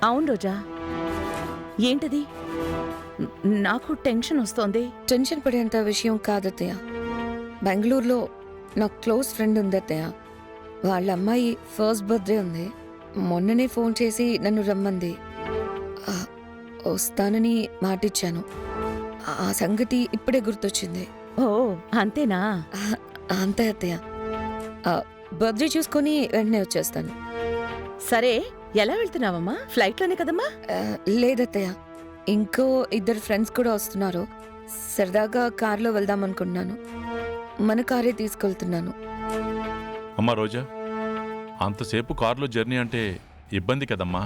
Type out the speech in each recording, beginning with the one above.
అవును రోజా, ఏంటది? నాకు టెన్షన్ వస్తోంది. టెన్షన్ పడేంత విషయం కాదత్తయ్య. బెంగళూరులో నాకు క్లోజ్ ఫ్రెండ్ ఉంది అత్తయ్య. వాళ్ళ అమ్మాయి ఫస్ట్ బర్త్డే ఉంది. మొన్ననే ఫోన్ చేసి నన్ను రమ్మంది. ఆ, వస్తానని మాటిచ్చాను. ఆ సంగతి ఇప్పుడే గుర్తొచ్చింది. ఓ, అంతేనా? అంతే అత్తయ్య. బర్త్డే చూసుకొని వెంటనే వచ్చేస్తాను. సరే, ఎలా వెళ్తున్నావమ్మా? ఫ్లైట్లోనే కదమ్మా? లేదత్తయ్య, ఇంకో 2 ఫ్రెండ్స్ కూడా వస్తున్నారు. సరదాగా కార్లో వెళ్దాం అనుకుంటున్నాను. మన కారే తీసుకెళ్తున్నాను. అమ్మా రోజా, అంతసేపు కారులో జర్నీ అంటే ఇబ్బంది కదమ్మా.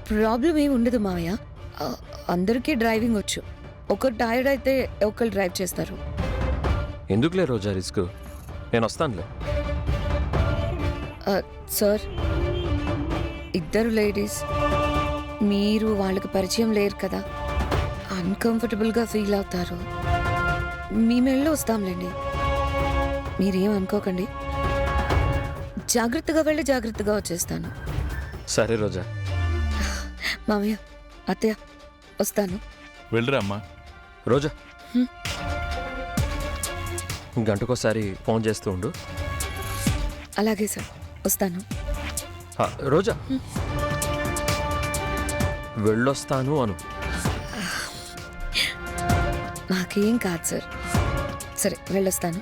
ప్రాబ్లం ఏమి ఉండదు మావయ్య. అందరికీ డ్రైవింగ్ వచ్చు. ఒకరు టైర్డ్ అయితే ఒకరు డ్రైవ్ చేస్తారు. ఎందుకులే రోజా రిస్క్, నేను వస్తానులే. సార్, 2 లేడీస్, మీరు వాళ్ళకి పరిచయం లేరు కదా, అన్కంఫర్టబుల్గా ఫీల్ అవుతారు. మేమెళ్ళి వస్తాంలేండి, మీరేం అనుకోకండి. జాగ్రత్తగా వెళ్ళి జాగ్రత్తగా వచ్చేస్తాను. సరే రోజా. మామయ్య, అత్తయ్య, వస్తాను. వెళ్ళరా అమ్మా. రోజా, గంటకోసారి ఫోన్ చేస్తూ ఉండు. అలాగే సార్, వస్తాను. రోజా, వెళ్ళొస్తాను అను. నాకేం కాదు సార్. సరే, వెళ్ళొస్తాను.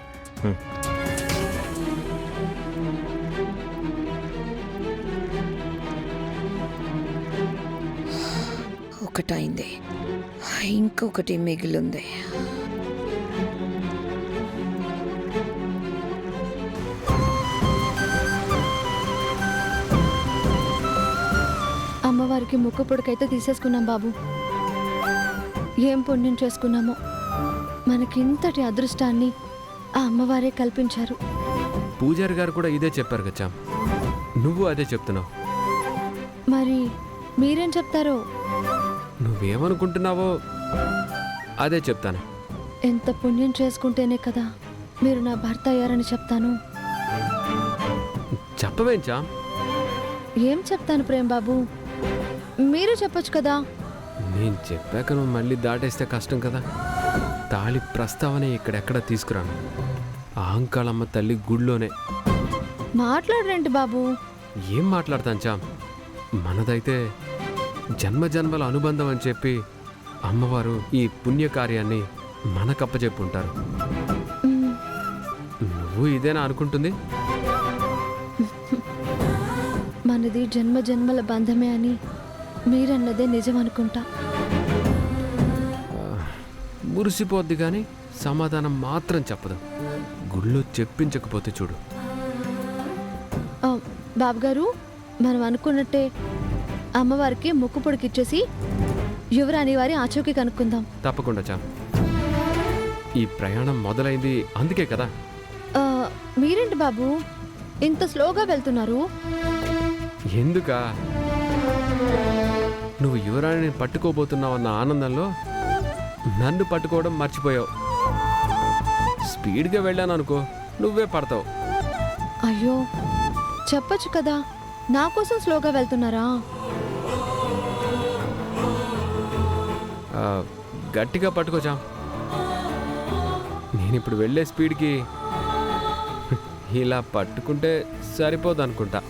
ఒకటైంది, ఇంకొకటి మిగిలింది. అమ్మవారికి ముక్కు పొడికైతే తీసేసుకున్నాం బాబు. ఏం పుణ్యం చేసుకున్నామో, మనకింతటి అదృష్టాన్ని ఆ అమ్మవారే కల్పించారు. పూజారి గారు కూడా ఇదే చెప్పారు కదా, నువ్వు అదే చెప్తున్నావు. మరి మీరేం చెప్తారో? నువ్వేమనుకుంటున్నావో అదే చెప్తాను. ఎంత పుణ్యం చేసుకుంటేనే కదా మీరు నా భర్త అయ్యారని చెప్తాను. చెప్పవేంచా? ఏం చెప్తాను ప్రేమ్ బాబు, మీరు చెప్పొచ్చు కదా. నేను చెప్పాక నువ్వు మళ్ళీ దాటేస్తే కష్టం కదా. తాళి ప్రస్తావన ఇక్కడెక్కడ తీసుకురాను. ఆంకాళమ్మ తల్లి గుళ్ళోనే. మాట్లాడరేంటి బాబు? ఏం మాట్లాడతాను చా, మనదైతే జన్మ జన్మల అనుబంధం అని చెప్పి అమ్మవారు ఈ పుణ్యకార్యాన్ని మనకప్పచెప్పుంటారు. నువ్వు ఇదేనా అనుకుంటుంది? మనది జన్మ జన్మల బంధమే అని మీరన్నదే నిజం అనుకుంటా. మురిసిపోద్ది కానీ సమాధానం మాత్రం చెప్పదు. గుళ్ళు చెప్పించకపోతే చూడు. బాబుగారు, మనం అనుకున్నట్టే అమ్మవారికి ముక్కు పొడికిచ్చేసి యువరాణి వారి ఆచూకీ కనుక్కుందాం. తప్పకుండా చా. ఈ ప్రయాణం మొదలైంది అందుకే కదా. మీరేంటి బాబు ఇంత స్లోగా వెళ్తున్నారు? ఎందుకా? నువ్వు యువరాణిని పట్టుకోబోతున్నావన్న ఆనందంలో నన్ను పట్టుకోవడం మర్చిపోయావు. స్పీడ్గా వెళ్ళాను అనుకో, నువ్వే పడతావు. అయ్యో, చెప్పొచ్చు కదా, నా కోసం స్లోగా వెళ్తున్నారా? గట్టిగా పట్టుకోచా. నేను ఇప్పుడు వెళ్ళే స్పీడ్కి ఇలా పట్టుకుంటే సరిపోదు అనుకుంటా.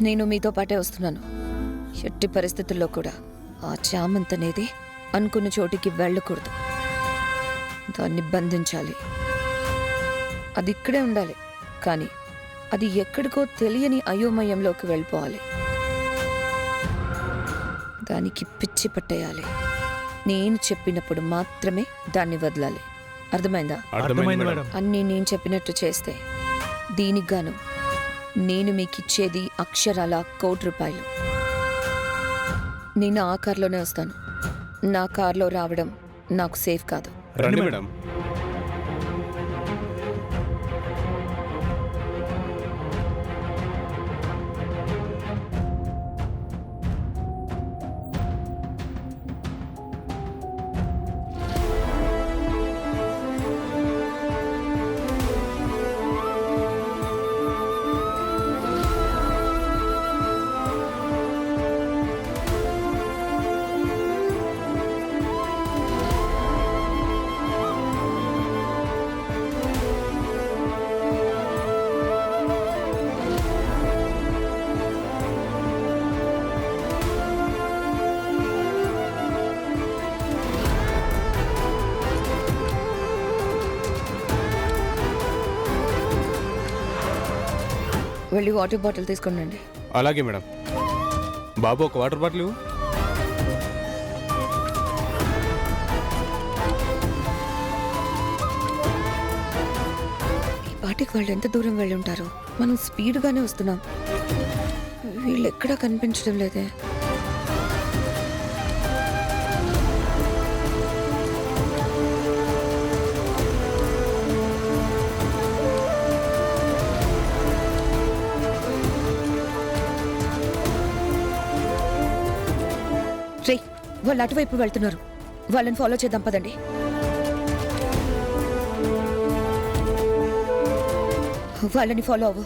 నేను మీతో పాటే వస్తున్నాను. ఎట్టి పరిస్థితుల్లో కూడా ఆ చామంత్ అనేది అనుకున్న చోటికి వెళ్ళకూడదు. దాన్ని బంధించాలి. అది ఇక్కడే ఉండాలి, కానీ అది ఎక్కడికో తెలియని అయోమయంలోకి వెళ్ళిపోవాలి. దానికి పిచ్చి పట్టేయాలి. నేను చెప్పినప్పుడు మాత్రమే దాన్ని వదలాలి. అర్థమైందా? అర్థమైంది మేడం. అన్నీ నేను చెప్పినట్టు చేస్తే దీనికి గాను నేను మీకు ఇచ్చేది అక్షరాల 1 కోటి రూపాయలు. నేను ఆ కార్లోనే వస్తాను. నా కార్లో రావడం నాకు సేఫ్ కాదు. రండి మేడం. వెళ్ళి వాటర్ బాటిల్ తీసుకునండి. అలాగే మేడం. బాబు ఒక వాటర్ బాటిల్ ఇవ్వు. ఈ పాటికి వాళ్ళు ఎంత దూరం వెళ్ళి ఉంటారు? మనం స్పీడ్గానే వస్తున్నాం. వీళ్ళు ఎక్కడా కనిపించడం లేదే. రే, వాళ్ళు అటువైపు వెళ్తున్నారు. వాళ్ళని ఫాలో చేద్దాం పదండి. వాళ్ళని ఫాలో అవ్వు.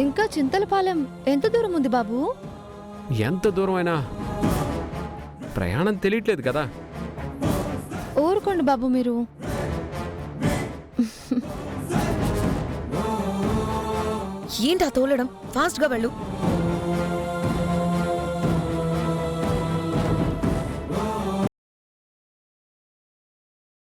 ఇంకా చింతలపాలెం ఎంత దూరం ఉంది బాబు? ఎంత దూరమైనా ప్రయాణం తెలియట్లేదు కదా. ఊరుకోండి బాబు మీరు. ఏంటా తోలడం? ఫాస్ట్గా వెళ్ళు.